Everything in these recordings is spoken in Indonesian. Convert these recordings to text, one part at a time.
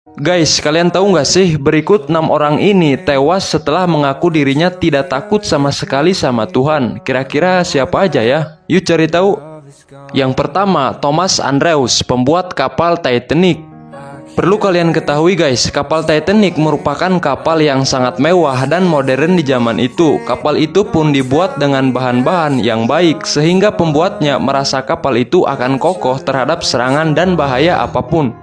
Guys, kalian tahu nggak sih, berikut 6 orang ini tewas setelah mengaku dirinya tidak takut sama sekali sama Tuhan. Kira-kira siapa aja ya? Yuk cari tahu. Yang pertama, Thomas Andrews, pembuat kapal Titanic. Perlu kalian ketahui guys, kapal Titanic merupakan kapal yang sangat mewah dan modern di zaman itu. Kapal itu pun dibuat dengan bahan-bahan yang baik, sehingga pembuatnya merasa kapal itu akan kokoh terhadap serangan dan bahaya apapun.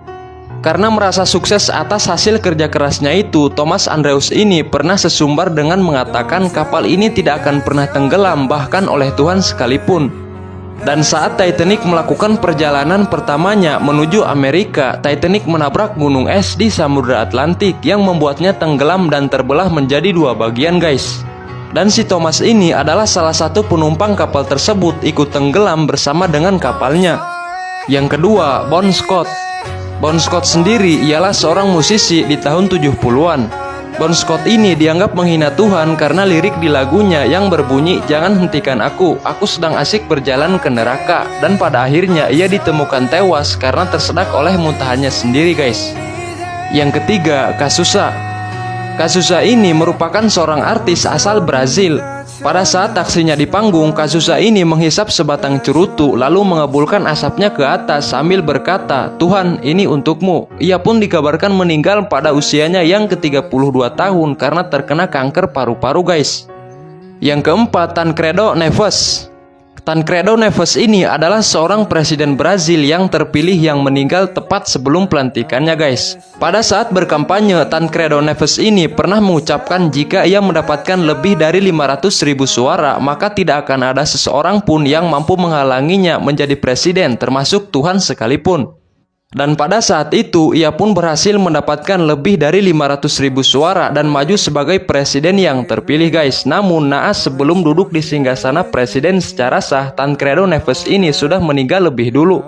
Karena merasa sukses atas hasil kerja kerasnya itu, Thomas Andrews ini pernah sesumbar dengan mengatakan kapal ini tidak akan pernah tenggelam bahkan oleh Tuhan sekalipun. Dan saat Titanic melakukan perjalanan pertamanya menuju Amerika, Titanic menabrak gunung es di Samudra Atlantik yang membuatnya tenggelam dan terbelah menjadi 2 bagian guys. Dan si Thomas ini adalah salah satu penumpang kapal tersebut ikut tenggelam bersama dengan kapalnya. Yang kedua, Bon Scott. Bon Scott sendiri ialah seorang musisi di tahun 70-an. Bon Scott ini dianggap menghina Tuhan karena lirik di lagunya yang berbunyi, "Jangan hentikan aku sedang asik berjalan ke neraka." Dan pada akhirnya ia ditemukan tewas karena tersedak oleh muntahannya sendiri guys. Yang ketiga, Cazuza. Cazuza ini merupakan seorang artis asal Brazil. Pada saat aksinya di panggung, Cazuza ini menghisap sebatang cerutu lalu mengabulkan asapnya ke atas sambil berkata, "Tuhan, ini untukmu." Ia pun dikabarkan meninggal pada usianya yang ke-32 tahun karena terkena kanker paru-paru guys. Yang keempat, Tancredo Neves. Tancredo Neves ini adalah seorang presiden Brazil yang terpilih yang meninggal tepat sebelum pelantikannya guys. Pada saat berkampanye, Tancredo Neves ini pernah mengucapkan jika ia mendapatkan lebih dari 500.000 suara, maka tidak akan ada seseorang pun yang mampu menghalanginya menjadi presiden, termasuk Tuhan sekalipun. Dan pada saat itu, ia pun berhasil mendapatkan lebih dari 500.000 suara dan maju sebagai presiden yang terpilih guys. Namun naas sebelum duduk di singgasana presiden secara sah, Tancredo Neves ini sudah meninggal lebih dulu.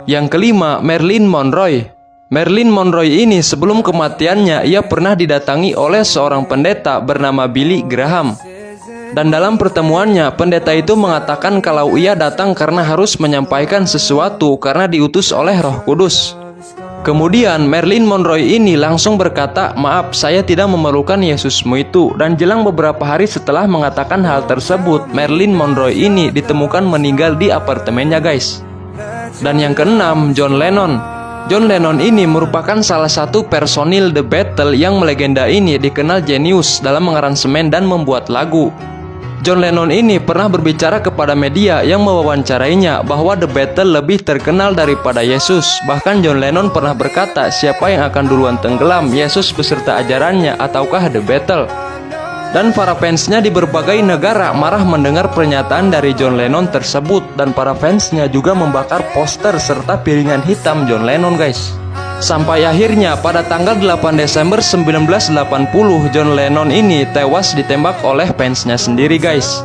Yang kelima, Marilyn Monroe. Marilyn Monroe ini sebelum kematiannya, ia pernah didatangi oleh seorang pendeta bernama Billy Graham. Dan dalam pertemuannya, pendeta itu mengatakan kalau ia datang karena harus menyampaikan sesuatu karena diutus oleh Roh Kudus. Kemudian Marilyn Monroe ini langsung berkata, "Maaf, saya tidak memerlukan Yesusmu itu." Dan jelang beberapa hari setelah mengatakan hal tersebut, Marilyn Monroe ini ditemukan meninggal di apartemennya guys. Dan yang keenam, John Lennon. John Lennon ini merupakan salah satu personil The Beatles yang melegenda ini dikenal jenius dalam mengaransemen dan membuat lagu. John Lennon ini pernah berbicara kepada media yang mewawancarainya bahwa The Beatles lebih terkenal daripada Yesus. Bahkan John Lennon pernah berkata, siapa yang akan duluan tenggelam, Yesus beserta ajarannya ataukah The Beatles? Dan para fansnya di berbagai negara marah mendengar pernyataan dari John Lennon tersebut. Dan para fansnya juga membakar poster serta piringan hitam John Lennon guys. Sampai akhirnya pada tanggal 8 Desember 1980, John Lennon ini tewas ditembak oleh fansnya sendiri guys.